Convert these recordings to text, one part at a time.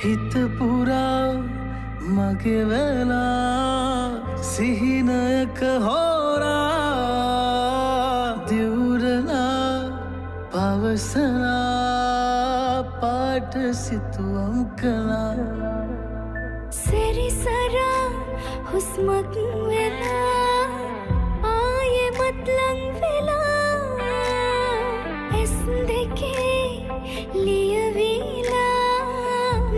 හිත පුරා මගේ වෙලා සිහිනයක හෝරා දිවුරලා පවසලා පාට සිතුවම් කළා සැරිසරා හුස්මක් වෙලා ආයෙමත් ලං වෙලා ඇස් දෙකේ ලියවිලා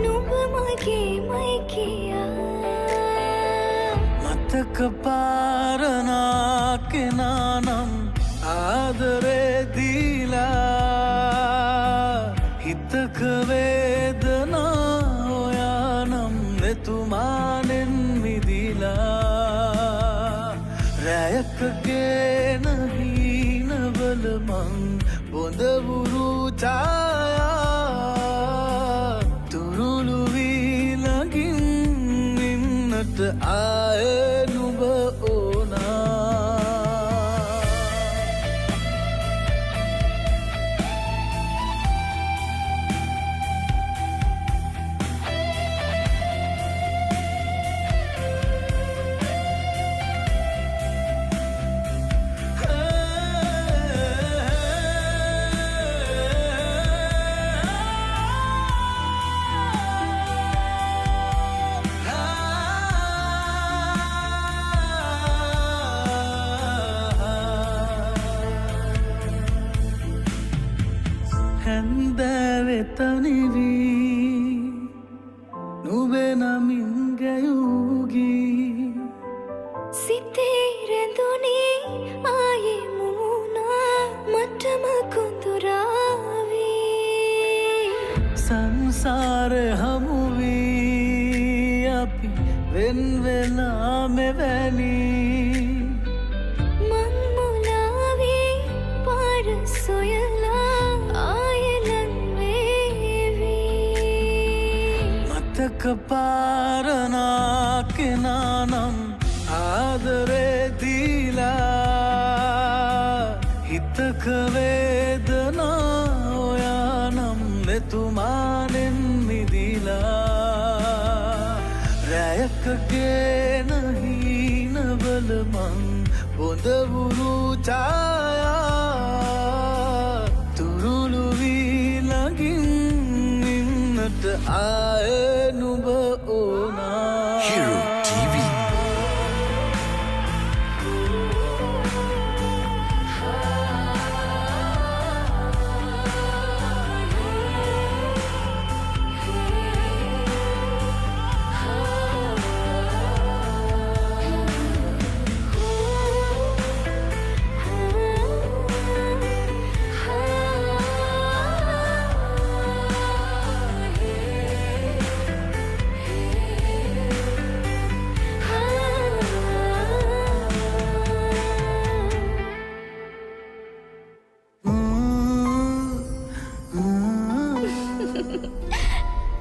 නුඹ මගේමයි කියා මතක පාරනා කෙනානම් ආදරේ දීලා හිතක වේදනා ඔයානම් netumanen මිදිලා රැයක ගෙන හීනවල මං බොඳවුරු ඡායා තුරුළු වී ළඟින් ඉන්නට ආයේ නුඹ ඕනා තනිවී නුඹේ නමින් ගැයූගී සිතේ රැඳුනේ ආයේ මුමුණා මටම කුඳුරාවී සංසාරේ හමුවී අපි වෙන් වෙලා මෙවැනි මං මුලාවී පාර සොයලා මතක පාරනා කෙනානම් ආදරේ දීලා හිතක වේදනා ඔයානම් netumanen මිදිලා රැයක ගෙන හීනවල මං බොඳවුරු ඡායා තුරුළු වී ළඟින් ඉන්නට ආයේ නුඹ ඕනා Hero TV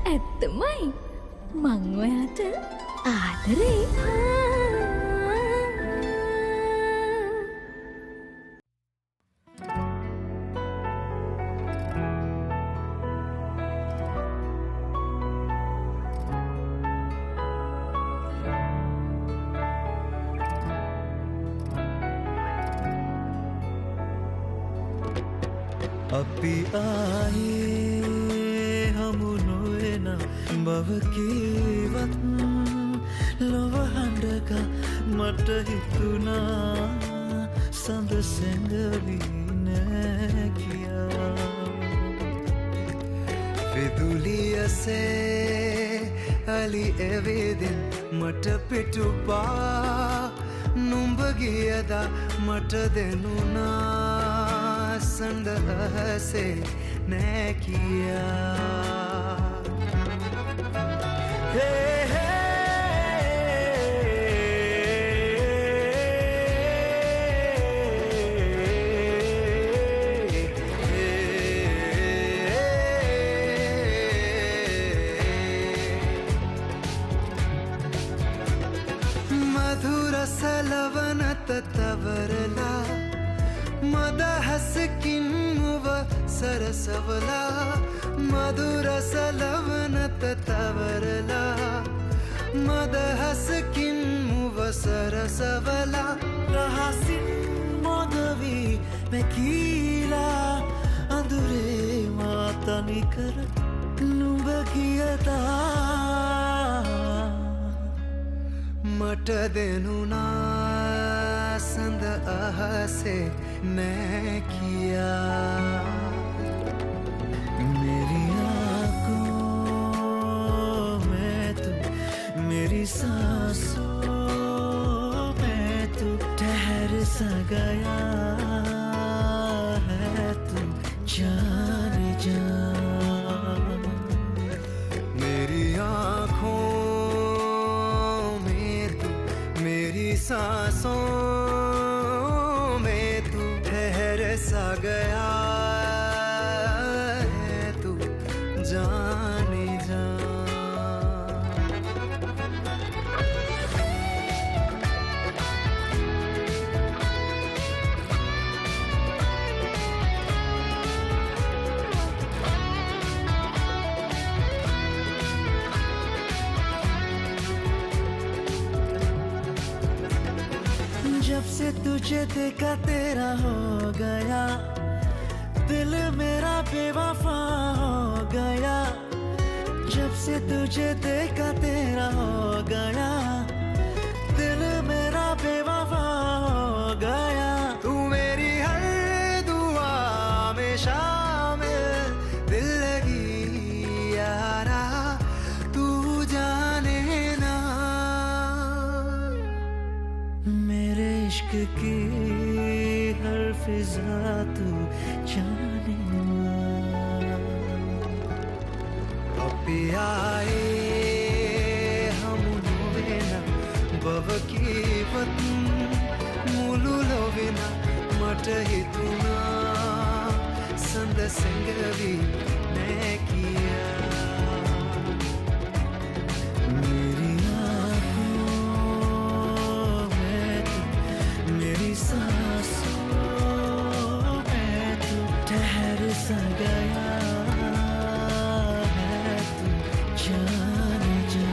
ඇත්තමයි මං ඔයාට ආදරේ අපි ආයේ හමු නොවන බව කීවත් ලොව හඬක මට හිතුණා සඳ සැඟවී නෑ කියා විදුලියසේ අලි එවේදෙන් මට පිටුපා නුඹ ගියදා මට දෙනුනා සඳ අහසේ නෑ කියා සලවනත තවරලා මදහසකින් මුව සරසවලා මధుර සලවනත තව සරසවලා රහසින් මොදවී මැකීලා අඳුරේ මා තනිකර නුඹ කියතා මට දෙනුනා සඳ අහසේ मैं किया मेरी आँखों में तू मेरी सांसों में तू ठहर सा गया है तू जाने जा मेरी आँखों में तू मेरी सांसों में तू ठहर सा गया है तू जाने जा जब से तुझे देखा तेरा हो गया दिल मेरा बेवफा हो गया जब से तुझे देखा तेरा हो गया दिल मेरा बेवफा हो गया तू मेरी हर दुआ में शामिल दिल लगी यारा तू जाने ना मेरे इश्क की हर फिजा तू जाने पियाए हम नोवेना बवकी वतन मुलु लोवेना मट हितुना संद संगवी मैं किया मेरी आँखों में तू मेरी सांसों में तू ठहर सा गया है तू जाने जा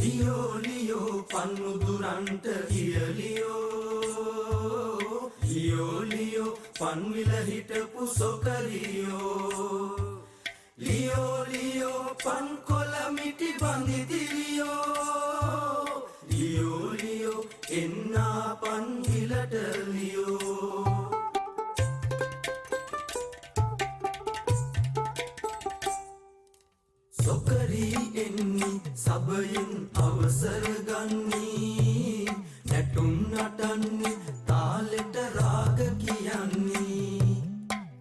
ලියෝ ලියෝ පන්මුදුරන්ට කියලියෝ ලියෝ ලියෝ පන්විල හිටපු සොකරියෝ ලියෝ ලියෝ පන් කොළ මිටි බඳිතිරියෝ ලියෝ ලියෝ එන්නා පන්විලට ලියෝ සොකරී එන්නි සබයෙන් අවසර ගන්නී නැටුම් නටන්නේ තාලෙට රාග කියන්නේ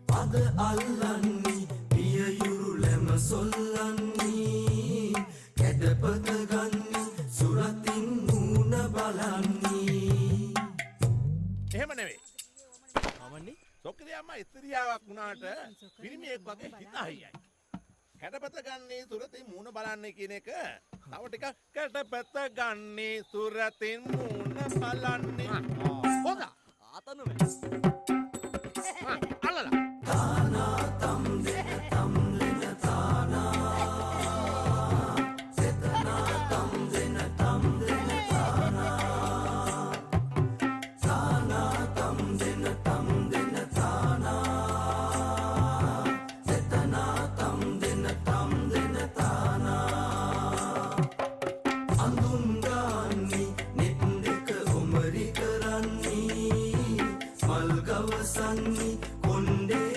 පද අල්ලන්නේ පියයුරු ලැම සොල්ලන්නේ කැඩපත ගන්නේ සුරතින් මූණ බලන්නේ එහෙම නෙවෙයි. මමන්නේ සොකරියම්ම ඉස්තරියාවක් වුණාට පිරිමියෙක් වගේ හිත අයියයි. කැඩපත ගන්නේ සුරතින් මූණ බලන්නේ කියන එක තව ටිකක් කැඩපත ගන්නේ සුරතින් මූණ බලන්නේ. හොඳා. ආතනුවේ. අල්ලලා. තානා තම් දෙන තම් දෙන තානා සෙතනා තම් දෙන තම් දෙන තානා තානා තම් දෙන තම් දෙන තානා සෙතනා තම් දෙන තම් දෙන තානා අඳුන් ගාන්නේ නෙත් දෙක ඔමරි කරන්නේ මල් ගවසන්නේ කොණ්ඩේ